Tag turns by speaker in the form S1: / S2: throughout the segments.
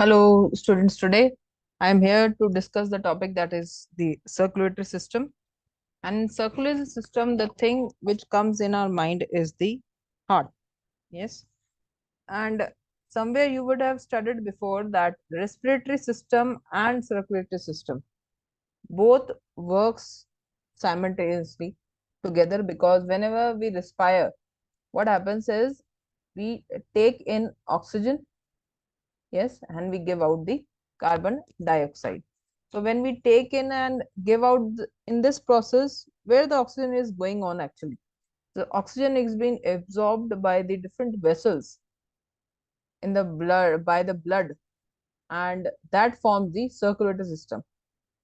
S1: Hello, students. Today I am here to discuss the topic that is the circulatory system. And in circulatory system, the thing which comes in our mind is the heart. Yes. And somewhere you would have studied before that respiratory system and circulatory system both works simultaneously together, because whenever we respire, what happens is we take in oxygen, yes, and we give out the carbon dioxide. So when we take in and give out in this process, where the oxygen is going on actually, the oxygen is being absorbed by the different vessels in the blood, by the blood, and that forms the circulatory system.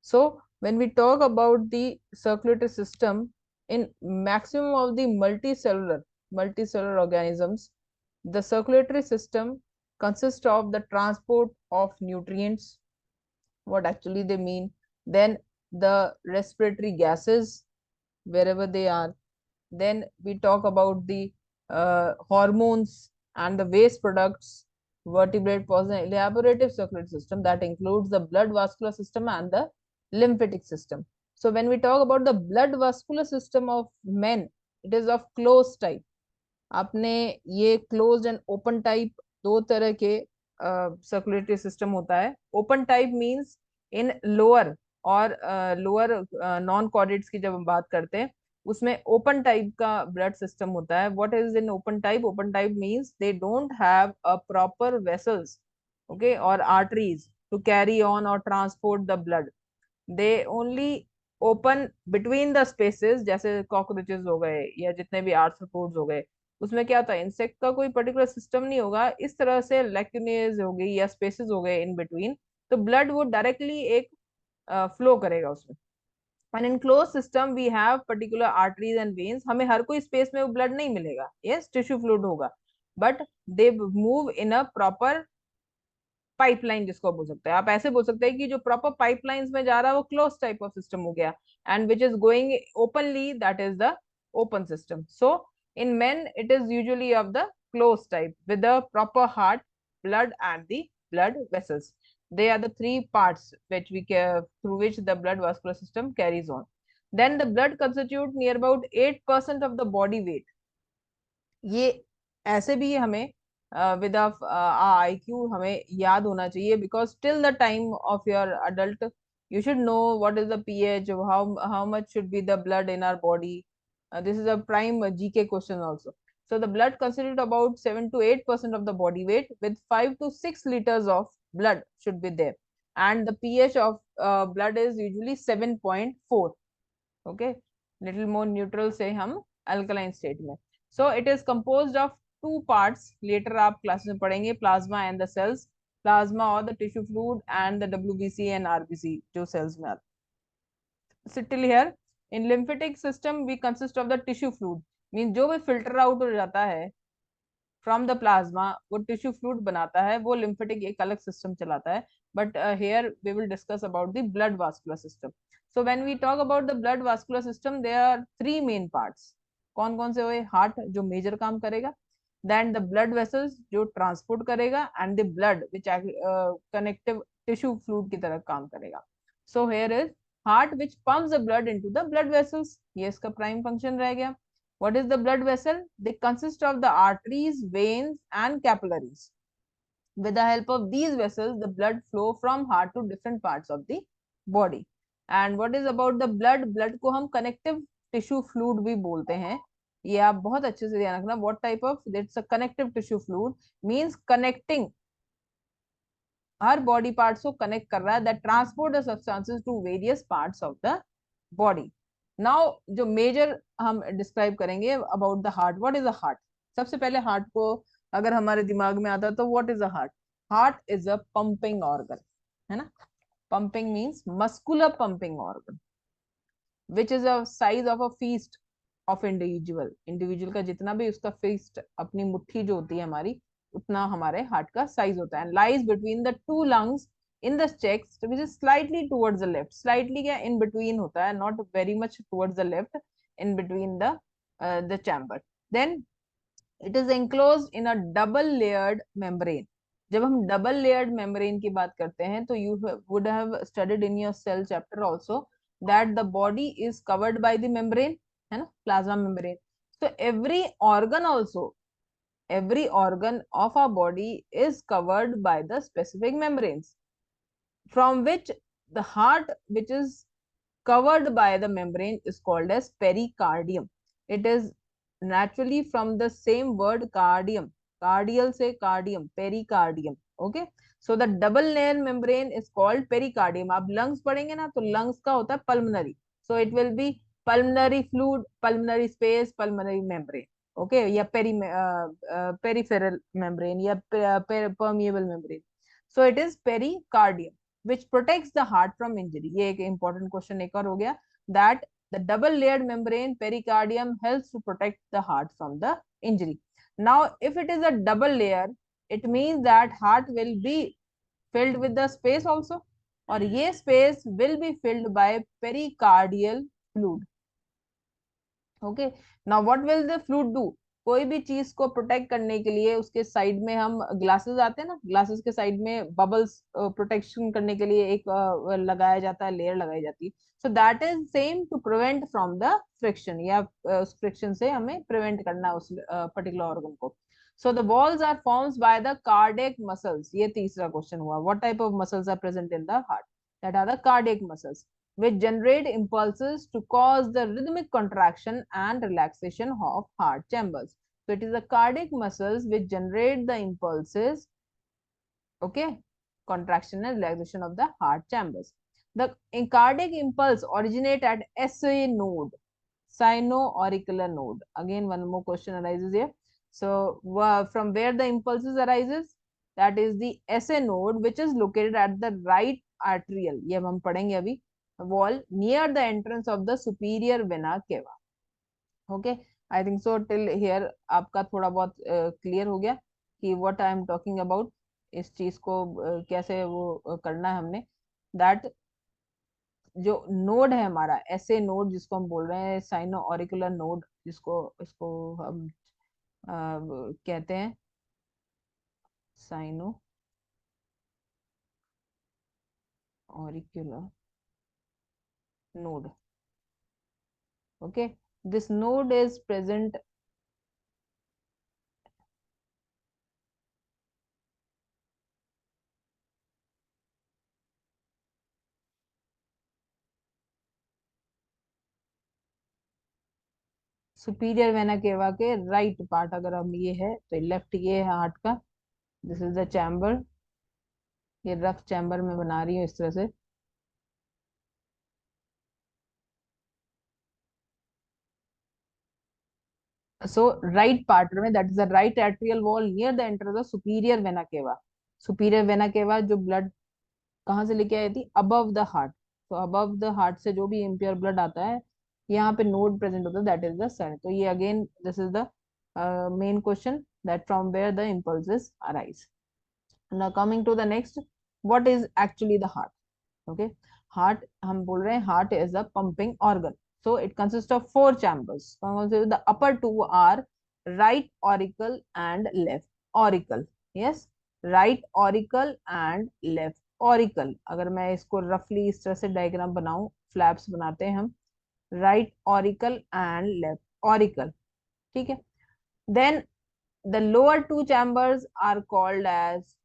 S1: So when we talk about the circulatory system, in maximum of the multicellular organisms, the circulatory system consists of the transport of nutrients, what actually they mean, then the respiratory gases wherever they are, then we talk about the hormones and the waste products, vertebrate pose an elaborative circulatory system that includes the blood vascular system and the lymphatic system. So when we talk about the blood vascular system of men, it is of closed type. आपने ये closed end open type दो तरह के circulatory system होता है. Open type means इन lower और lower non chordates की जब हम बात करते हैं, उसमें ओपन टाइप का ब्लड सिस्टम होता है. What is in open type? Open type means they don't have a proper vessels, okay, और आर्टरीज टू कैरी ऑन और transport the blood. They only open between the spaces, जैसे cockroaches हो गए या जितने भी आर्थ्रोपोड्स हो गए, उसमें क्या होता है, इंसेक्ट का कोई पर्टिकुलर सिस्टम नहीं होगा. इस तरह से लैक्यूनेज हो गई या स्पेसेस हो गए इन बिटवीन, तो ब्लड वो डायरेक्टली एक फ्लो करेगा उसमें. And in close system we have particular arteries and veins. हमें हर कोई स्पेस में वो ब्लड नहीं मिलेगा, यस, टिश्यू फ्लूइड होगा, but they move in a proper pipeline, जिसको बोल सकते हैं. आप ऐसे बोल सकते हैं कि जो प्रॉपर पाइपलाइंस में जा रहा है वो क्लोज टाइप ऑफ सिस्टम हो गया, and which is going openly, that is the open system. So in men it is usually of the closed type with the proper heart, blood and the blood vessels. They are the three parts which we care, through which the blood vascular system carries on. Then the blood constitute near about 8% of the body weight. ये ऐसे भी हमें with IQ हमें याद होना चाहिए, because till the time of your adult you should know what is the pH, how much should be the blood in our body. This is a prime GK question also. So the blood constitutes about 7 to 8% of the body weight, with 5 to 6 liters of blood should be there, and the pH of blood is usually 7.4. Okay, little more neutral से हम alkaline state में. So it is composed of two parts. Later आप class में पढ़ेंगे, plasma and the cells. Plasma or the tissue fluid and the WBC and RBC जो cells में आते. Sit till here. In lymphatic system we consist of the tissue fluid. Means जो भी filter out हो जाता है फ्रॉम द प्लाज्मा, वो tissue fluid बनाता है, वो लिम्फेटिक एक अलग सिस्टम चलाता है. But here we will discuss about the blood vascular system. So when we talk about the blood vascular system, there are three main parts. कौन कौन से हुए? हार्ट जो मेजर काम करेगा, देन द ब्लड वेसल्स जो ट्रांसपोर्ट करेगा, and the blood which connective tissue fluid की तरह काम करेगा. So here is heart which pumps the blood into the blood vessels. ये इसका प्राइम फंक्शन रह गया. What is the blood vessel? They consist of the arteries, veins, and capillaries. With the help of these vessels, the blood flow from heart to different parts of the body. And what is about the blood? Blood को हम connective tissue fluid भी बोलते हैं. ये आप बहुत अच्छे से ध्यान रखना. What type of? It's a connective tissue fluid. Means connecting हर बॉडी पार्ट्स को कनेक्ट कर रहा है, that transport the substances to various parts of the body. Now जो मेजर हम डिस्क्राइब करेंगे about the heart. What is a heart? सबसे पहले हार्ट को अगर हमारे दिमाग में आता है तो what is a heart? Heart is a pumping organ, है ना. Pumping means muscular pumping organ, which is a size of a feast of individual. Individual का जितना भी उसका फिस्ट, अपनी मुट्ठी जो होती है हमारी, उतना हमारे हार्ट का साइज होता है. Lies between the two lungs in the chest, which is slightly towards the left. Slightly क्या, इन बिटवीन होता है, not very much towards the left, in between the chamber. Then it is enclosed in a double layered membrane. जब हम double layered membrane की बात करते हैं तो you would have studied in your cell chapter also that the body is covered by the membrane, है ना, plasma membrane. So every organ of our body is covered by the specific membranes, from which the heart, which is covered by the membrane, is called as pericardium. It is naturally from the same word cardium. Cardial से cardium, pericardium. Okay. So the double layer membrane is called pericardium. आप lungs पढ़ेंगे ना तो lungs का होता है pulmonary. So it will be pulmonary fluid, pulmonary space, pulmonary membrane. Okay. या peripheral membrane या permeable membrane. So it is pericardium which protects the heart from injury. ये एक important question एक और हो गया that the double layered membrane pericardium helps to protect the heart from the injury. Now, if it is a double layer, it means that heart will be filled with the space also, और ये space will be filled by pericardial fluid. Okay. Now what will the fluid do? कोई भी चीज को protect करने के लिए उसके साइड में हम ग्लासेस आते हैं ना, ग्लासेस के साइड में बबल्स प्रोटेक्शन करने के लिए एक लगाया जाता है, लेयर लगाई जाती है. So that is same to prevent from the friction, या उस फ्रिक्शन से हमें प्रिवेंट करना उस पर्टिकुलर ऑर्गन को. So the walls are formed by the cardiac muscles. ये तीसरा क्वेश्चन हुआ. What type of muscles are present in the heart? That are the cardiac muscles which generate impulses to cause the rhythmic contraction and relaxation of heart chambers. So it is the cardiac muscles which generate the impulses, okay, contraction and relaxation of the heart chambers. The cardiac impulse originate at SA node, sino-auricular node. Again, one more question arises here. So from where the impulses arises? That is the SA node, which is located at the right arterial. ये हम पढ़ेंगे अभी. Wall near the entrance of the superior vena cava. Okay, I think so till here आपका थोड़ा बहुत clear हो गया कि what I am talking about. इस चीज को कैसे वो करना है हमने. दैट जो नोड है हमारा ऐसे नोड जिसको हम बोल रहे हैं साइनो ऑरिकुलर नोड, जिसको इसको हम कहते हैं sino auricular node. Okay, this node is present superior vena cava के राइट पार्ट. अगर हम ये है तो लेफ्ट ये है हार्ट का. This is the chamber. ये रफ चैम्बर में बना रही हूँ इस तरह से. सो राइट पार्ट में that is the right atrial wall near the enter the superior vena cava. Superior vena cava जो ब्लड कहाँ से लेके आई थी? Above the heart. तो अबव द हार्ट से जो भी इम्प्योर ब्लड आता है यहाँ पे नोड प्रेजेंट होता है, दैट इज द सेंटर. तो ये again this is the main question that from where the impulses arise. Now coming to the next, what is actually the heart? Okay, heart हम बोल रहे हैं heart is a pumping organ. So it consist of four chambers. The upper two are right auricle and left auricle. Yes, right auricle and left auricle. अगर मैं इसको रफली इस तरह से डायग्राम बनाऊं, फ्लैप्स बनाते हैं हम, right auricle and left auricle. ठीक है. Then the lower two chambers are called as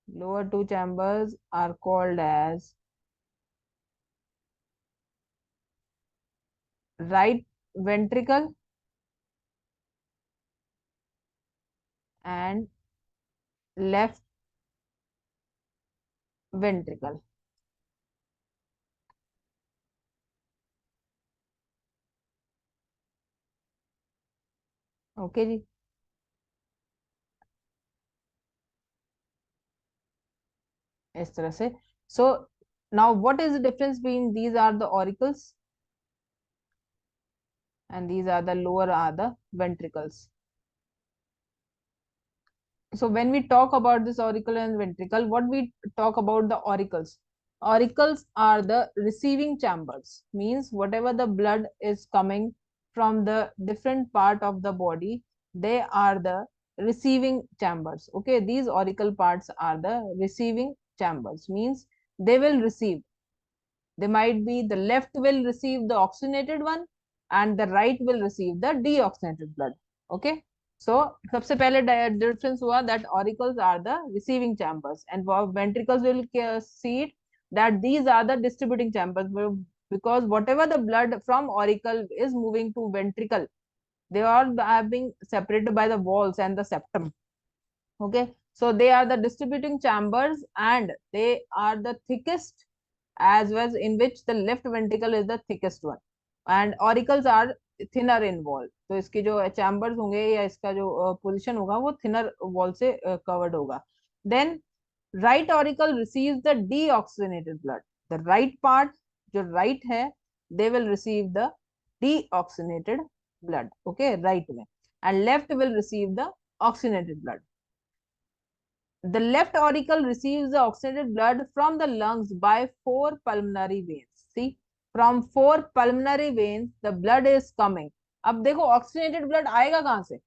S1: lower two chambers are called as right ventricle and left ventricle. Okay जी. इस तरह से. So now what is the difference between these are the auricles and these are the lower are the ventricles. So when we talk about this auricle and ventricle, what we talk about the auricles? Auricles are the receiving chambers, means whatever the blood is coming from the different part of the body, they are the receiving chambers. Okay, these auricle parts are the receiving chambers, means they will receive. They might be the left will receive the oxygenated one and the right will receive the deoxygenated blood. Okay, so सबसे पहले difference हुआ that auricles are the receiving chambers and ventricles will see it that these are the distributing chambers, because whatever the blood from auricle is moving to ventricle, they are being separated by the walls and the septum. Okay, so they are the distributing chambers and they are the thickest, as well, in which the left ventricle is the thickest one and auricles are thinner in wall. तो इसकी जो chambers होंगे या इसका जो position होगा वो thinner wall से covered होगा. Then right auricle receives the deoxygenated blood. The right part, जो right है, they will receive the deoxygenated blood. Okay, right में, and left will receive the oxygenated blood. The left auricle receives the oxygenated blood from the lungs by 4 pulmonary veins. See, from 4 pulmonary veins, the blood is coming. अब देखो oxygenated blood आएगा कहाँ से?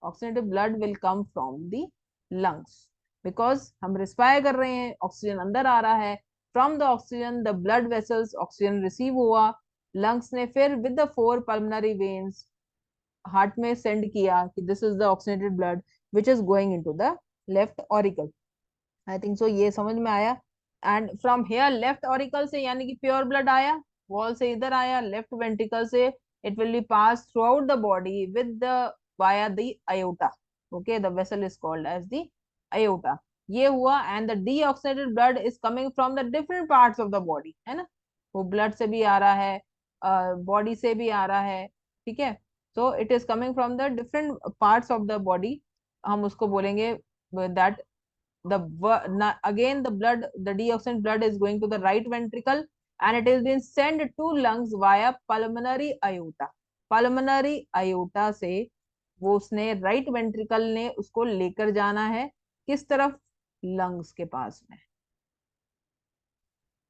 S1: Oxygenated blood will come from the lungs, because हम respire कर रहे हैं, oxygen अंदर आ रहा है. From the oxygen, the blood vessels, oxygen receive हुआ, lungs ने फिर with the 4 pulmonary veins heart में सेंड किया कि this is the oxygenated blood which is going into the left auricle. I think so ये समझ में आया. And from here left auricle से यानी कि प्योर ब्लड आया, वॉल से इधर आया, लेफ्ट वेंट्रिकल से it will be pass throughout the body with the via the aorta. Okay, the vessel is called as the aorta. ये हुआ. And the deoxygenated blood is coming from the different parts of the body, है ना. वो blood से भी आ रहा है, body से भी आ रहा है. ठीक है, so it is coming from the different parts of the body. हम उसको बोलेंगे that the again the blood, the deoxygenated blood is going to the right ventricle and it is being sent to lungs via pulmonary aorta. pulmonary aorta से वो उसने right ventricle ने उसको लेकर जाना है किस तरफ? लंग्स के पास में.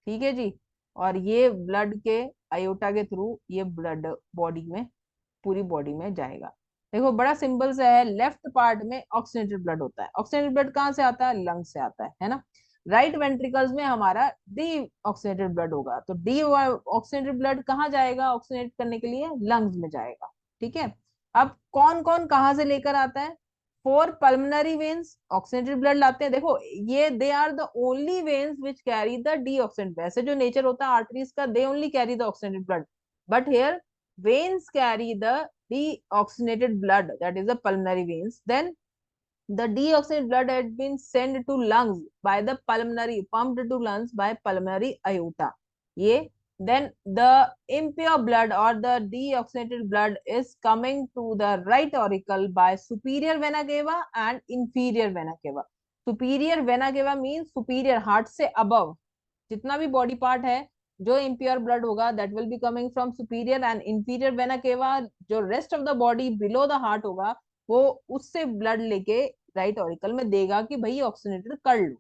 S1: ठीक है जी. और ये ब्लड के अयोटा के थ्रू ये ब्लड बॉडी में, पूरी बॉडी में जाएगा. देखो बड़ा सिंपल सा है. लेफ्ट पार्ट में ऑक्सीजनेटेड ब्लड होता है. ऑक्सीजनेटेड ब्लड कहाँ से आता है? लंग से आता है ना. राइट वेंट्रिकल्स में हमारा डी ऑक्सीजनेटेड ब्लड होगा. तो डी ऑक्सीजनेटेड ब्लड कहाँ जाएगा? ऑक्सीजनेट करने के लिए लंग्स में जाएगा. ठीक है. अब कौन कौन कहाँ से लेकर आता है? 4 pulmonary veins ऑक्सीजनेटेड ब्लड लाते हैं. देखो ये they are the only veins which carry the deoxygenated. वैसे जो नेचर होता है आर्टरीज का, they only carry the oxygenated blood, but here veins carry the deoxygenated blood, that is the pulmonary veins. Then the deoxygenated blood had been sent to lungs by the pulmonary, pumped to lungs by pulmonary aorta. ये then the impure blood or the deoxygenated blood is coming to the right auricle by superior vena cava and inferior vena cava. superior vena cava means superior, heart से above जितना भी body part है, जो impure blood होगा that will be coming from superior. And inferior vena cava, जो rest of the body below the heart होगा, वो उससे ब्लड लेके राइट ऑरिकल में देगा कि भाई ऑक्सीजनेटेड कर लो.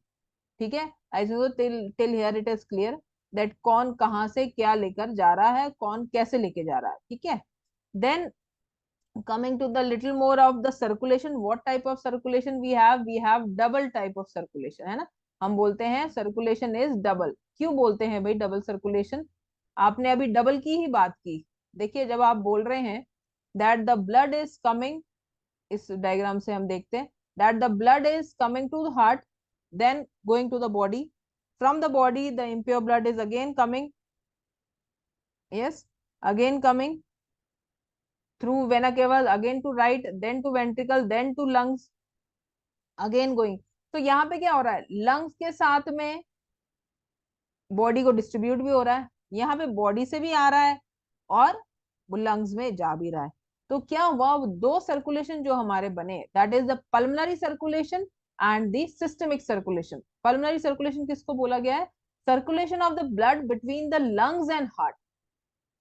S1: ठीक है. I think till here it is clear that कौन कहाँ से क्या लेकर जा रहा है, कौन कैसे लेके जा रहा है. ठीक है. Then coming to the little more of the circulation, what type of circulation we have double type of circulation, है ना. हम बोलते हैं सर्कुलेशन इज डबल. क्यों बोलते हैं भाई डबल सर्कुलेशन? आपने अभी डबल की ही बात की. देखिए जब आप बोल रहे हैं that the blood is coming, इस डायग्राम से हम देखते हैं that the blood is coming to the heart, then going to the body, from the body the impure blood is again coming, yes, again coming through vena cava again to right, then to ventricle, then to lungs, again going. तो यहाँ पे क्या हो रहा है? Lungs के साथ में बॉडी को डिस्ट्रीब्यूट भी हो रहा है, यहाँ पे बॉडी से भी आ रहा है और वो लंग्स में जा भी रहा है. तो क्या हुआ? वो दो सर्कुलेशन जो हमारे बने, that is the pulmonary circulation and the systemic circulation. Pulmonary circulation किसको बोला गया है? Circulation of the blood between the lungs and heart.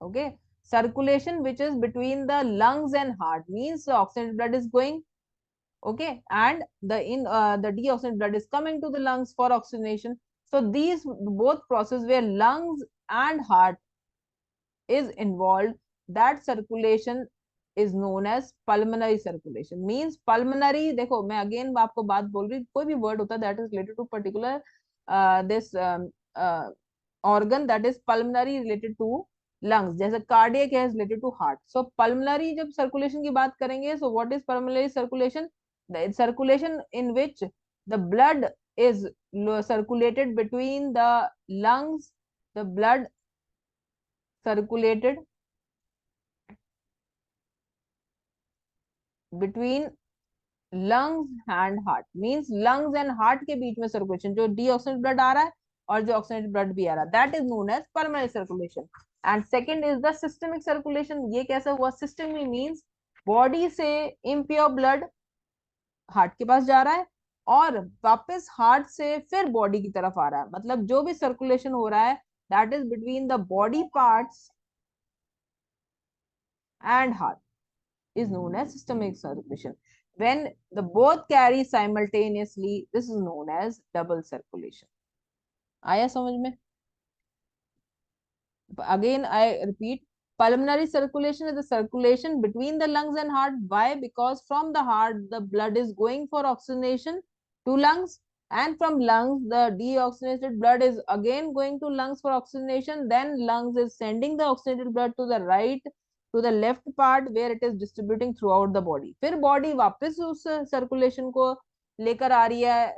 S1: Okay, circulation which is between the lungs and heart means the oxygenated blood is going, okay, and the deoxygenated blood is coming to the lungs for oxygenation. So these both process where lungs and heart is involved, that circulation is known as pulmonary circulation. Means pulmonary, देखो मैं again आपको बात बोल रही, कोई भी word होता है that is related to particular this organ, that is pulmonary related to lungs, जैसे cardiac है related to heart. So pulmonary जब circulation की बात करेंगे, so what is pulmonary circulation? The circulation in which the blood is circulated between the lungs, the blood circulated between lungs and heart. Means lungs and heart के बीच में circulation, जो deoxygenated blood आ रहा है और जो oxygenated blood भी आ रहा है, that is known as pulmonary circulation. And second is the systemic circulation. ये कैसा हुआ? Systemic means body से impure blood हार्ट के पास जा रहा है और वापस हार्ट से फिर बॉडी की तरफ आ रहा है, मतलब जो भी सर्कुलेशन हो रहा है that is between the body parts and heart is known as systemic circulation. When the both carry simultaneously, this is known as double circulation. आया समझ में? Again I repeat, pulmonary circulation is the circulation between the lungs and heart. Why? Because from the heart the blood is going for oxygenation to lungs, and from lungs the deoxygenated blood is again going to lungs for oxygenation. Then lungs is sending the oxygenated blood to the right, to the left part, where it is distributing throughout the body. फिर body वापस उस circulation को लेकर आ रही है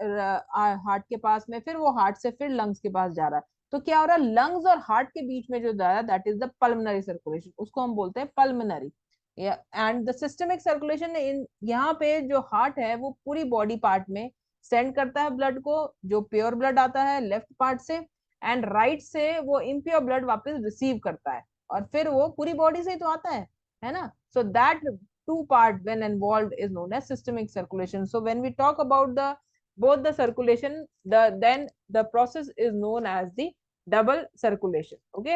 S1: heart के पास में, फिर वो हार्ट से फिर लंग्स के पास जा रहा है. तो क्या हो रहा है? लंग्स और हार्ट के बीच में जो जा रहा है that is the pulmonary circulation, उसको हम बोलते हैं pulmonary. And the systemic circulation, in यहाँ पे जो हार्ट है वो पूरी बॉडी पार्ट में सेंड करता है ब्लड को, जो प्योर ब्लड आता है लेफ्ट पार्ट से, एंड राइट से वो इम्प्योर ब्लड वापस रिसीव करता है, और फिर वो पूरी बॉडी से ही तो आता है ना. So that two part when involved is known as systemic circulation. So when we talk about the both the circulation, then the process is known as the double circulation. Okay,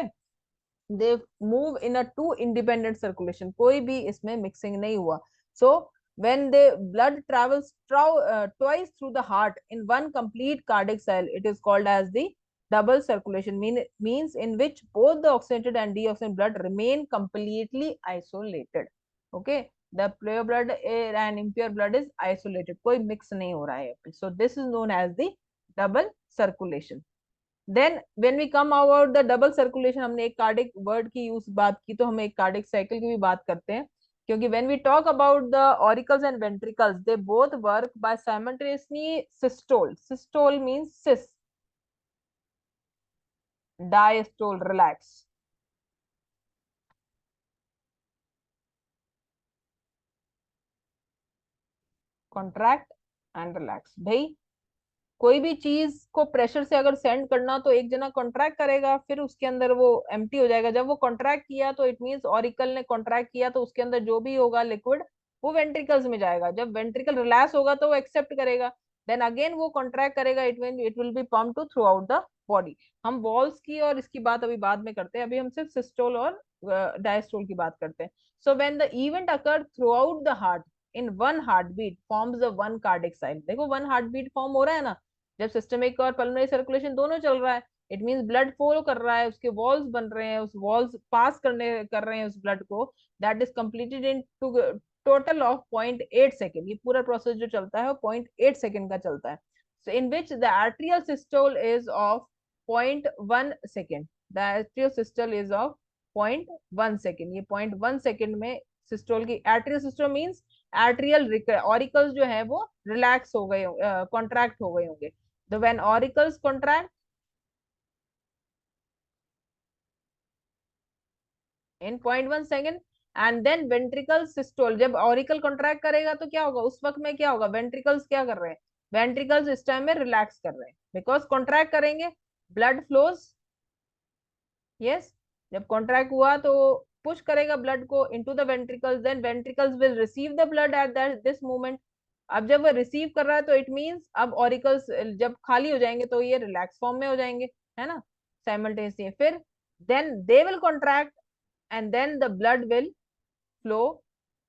S1: they move in a two independent circulation, कोई भी इसमें mixing नहीं हुआ. So when the blood travels twice through the heart in one complete cardiac cycle, it is called as the double circulation. Means in which both the oxygenated and deoxygenated blood remain completely isolated. Okay, the pure blood and impure blood is isolated, कोई mix नहीं हो रहा है. So this is known as the double circulation. Then when we come about the double circulation, हमने एक cardiac word की use बात की, तो हम एक कार्डिक साइकिल की भी बात करते हैं, क्योंकि when we talk about the auricles and ventricles, they both work by simultaneously systole. Systole means sys, diastole relax, contract and relax. भाई कोई भी चीज को प्रेशर से अगर सेंड करना, तो एक जना कॉन्ट्रैक्ट करेगा, फिर उसके अंदर वो एम्प्टी हो जाएगा. जब वो कॉन्ट्रैक्ट किया तो इट मींस ऑरिकल ने कॉन्ट्रैक्ट किया, तो उसके अंदर जो भी होगा लिक्विड वो वेंट्रिकल्स में जाएगा. जब वेंट्रिकल रिलैक्स होगा तो वो एक्सेप्ट करेगा, देन अगेन वो कॉन्ट्रैक्ट करेगा, it will be pump to throughout the body. हम वॉल्स की और इसकी बात अभी बाद में करते हैं, अभी हम सिर्फ सिस्टोल और डायस्टोल की बात करते हैं. So when the event occur throughout the heart in one heart beat forms the one cardiac cycle. देखो वन हार्ट बीट फॉर्म हो रहा है ना, जब सिस्टमिक और पल्मोनरी सर्कुलेशन दोनों चल रहा है, इट मींस ब्लड फ्लो कर रहा है, उसके वॉल्स बन रहे हैं, उस वॉल्स पास कर रहे हैं उस ब्लड को, that is completed in total of 0.8 second. ये पूरा प्रोसेस जो चलता है वो 0.8 सेकेंड का चलता है. So in which the arterial systole is of 0.1 second. The arterial systole is of 0.1 second. ये 0.1 सेकेंड में सिस्टोल की, arterial systole means arterial auricles जो है वो रिलैक्स हो गए, कॉन्ट्रैक्ट हो गए होंगे. तो when auricles contract in 0.1 second, and then ventricle systole, जब ऑरिकल कॉन्ट्रैक्ट करेगा तो क्या होगा, उस वक्त में क्या होगा, वेंट्रिकल्स क्या कर रहे हैं, वेंट्रिकल्स इस टाइम में रिलैक्स कर रहे हैं, बिकॉज कॉन्ट्रैक्ट करेंगे ब्लड फ्लोज. यस, जब कॉन्ट्रैक्ट हुआ तो पुश करेगा ब्लड को into the ventricles, then ventricles will receive the blood at that this moment. अब जब वो रिसीव कर रहा है तो इट मींस अब ऑरिकल्स जब खाली हो जाएंगे तो ये रिलैक्स फॉर्म में हो जाएंगे, है ना, साइमल्टेनियसली. फिर then they will contract and then the blood will flow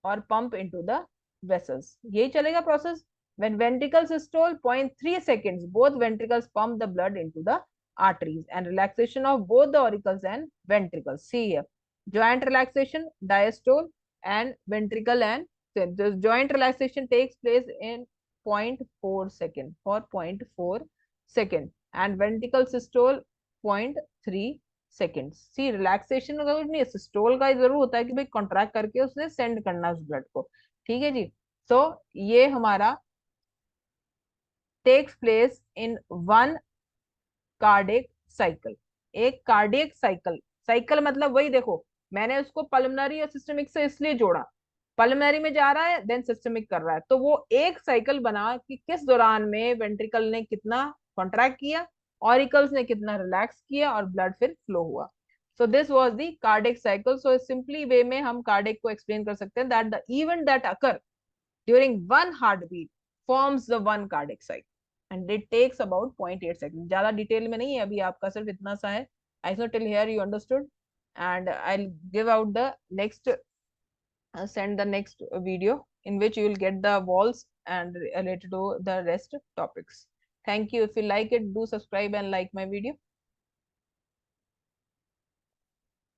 S1: और पंप इनटू द वेसल्स. यही चलेगा process. when ventricles systole 0.3 seconds, both ventricles pump the blood into the arteries, and relaxation of both the auricles and ventricles. See here, joint relaxation, diastole, and ventricle, and the joint relaxation takes place in 0.4 second, for 0.4 second, and ventricle systole 0.3 seconds. See relaxation का कुछ नहीं है, systole का जरूर होता है कि भाई कॉन्ट्रैक्ट करके उसने सेंड करना उस ब्लड को। ठीक है जी। तो ये हमारा takes place in one cardiac cycle. एक कार्डियक साइकिल, साइकिल मतलब वही देखो, मैंने उसको पल्मोनरी और सिस्टमिक से इसलिए जोड़ा, पल्मोनरी में जा रहा है देन सिस्टमिक कर रहा है, तो वो एक साइकिल बना कि किस दौरान में वेंट्रिकल ने कितना कॉन्ट्रैक्ट किया, ऑरिकल्स ने कितना रिलैक्स किया, और ब्लड फिर फ्लो हुआ। So this was the cardiac cycle. So simply way में हम कार्डिक को एक्सप्लेन कर सकते हैं that the event that occur during one heart beat forms the one cardiac cycle and it takes about 0.8 seconds। ज्यादा detail में नहीं है, अभी आपका सिर्फ इतना सा है। I so till here you understood, and I'll give out the next send the next video in which you will get the walls and related to the rest topics. Thank you. If you like it, do subscribe and like my video.